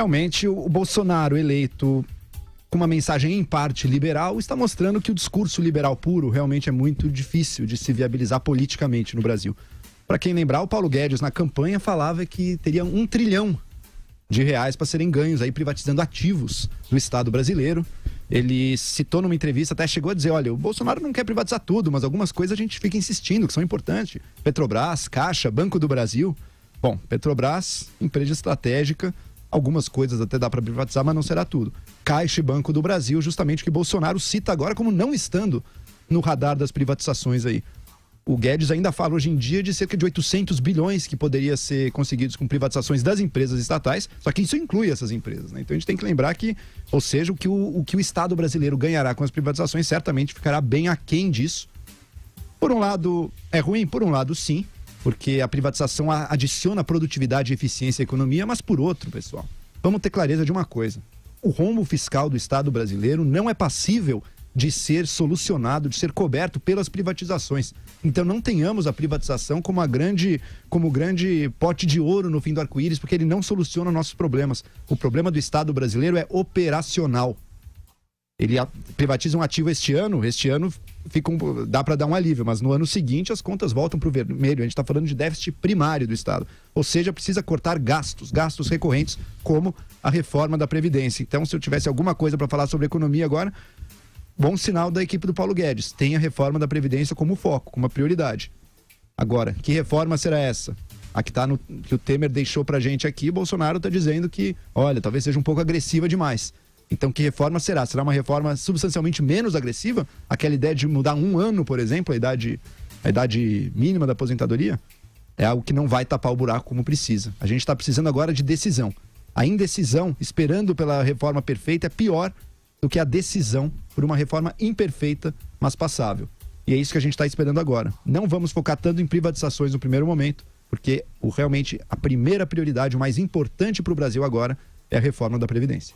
Realmente, o Bolsonaro eleito com uma mensagem em parte liberal está mostrando que o discurso liberal puro realmente é muito difícil de se viabilizar politicamente no Brasil. Para quem lembrar, o Paulo Guedes na campanha falava que teria R$1 trilhão para serem ganhos aí privatizando ativos do Estado brasileiro. Ele citou numa entrevista, até chegou a dizer, olha, o Bolsonaro não quer privatizar tudo, mas algumas coisas a gente fica insistindo que são importantes. Petrobras, Caixa, Banco do Brasil. Bom, Petrobras, empresa estratégica, algumas coisas até dá para privatizar, mas não será tudo. Caixa e Banco do Brasil, justamente o que Bolsonaro cita agora como não estando no radar das privatizações aí. O Guedes ainda fala hoje em dia de cerca de 800 bilhões que poderia ser conseguidos com privatizações das empresas estatais, só que isso inclui essas empresas, né? Então a gente tem que lembrar que, ou seja, o que o Estado brasileiro ganhará com as privatizações certamente ficará bem aquém disso. Por um lado é ruim, por um lado sim, porque a privatização adiciona produtividade, eficiência e economia, mas por outro, pessoal, vamos ter clareza de uma coisa. O rombo fiscal do Estado brasileiro não é passível de ser solucionado, de ser coberto pelas privatizações. Então não tenhamos a privatização como grande pote de ouro no fim do arco-íris, porque ele não soluciona nossos problemas. O problema do Estado brasileiro é operacional. Ele privatiza um ativo este ano dá para dar um alívio, mas no ano seguinte as contas voltam para o vermelho. A gente está falando de déficit primário do Estado. Ou seja, precisa cortar gastos recorrentes, como a reforma da Previdência. Então, se eu tivesse alguma coisa para falar sobre economia agora, bom sinal da equipe do Paulo Guedes. Tem a reforma da Previdência como foco, como uma prioridade. Agora, que reforma será essa? A que o Temer deixou pra gente aqui, Bolsonaro está dizendo que, olha, talvez seja um pouco agressiva demais. Então, que reforma será? Será uma reforma substancialmente menos agressiva? Aquela ideia de mudar um ano, por exemplo, a idade mínima da aposentadoria? É algo que não vai tapar o buraco como precisa. A gente está precisando agora de decisão. A indecisão, esperando pela reforma perfeita, é pior do que a decisão por uma reforma imperfeita, mas passável. E é isso que a gente está esperando agora. Não vamos focar tanto em privatizações no primeiro momento, porque realmente a primeira prioridade, o mais importante para o Brasil agora, é a reforma da Previdência.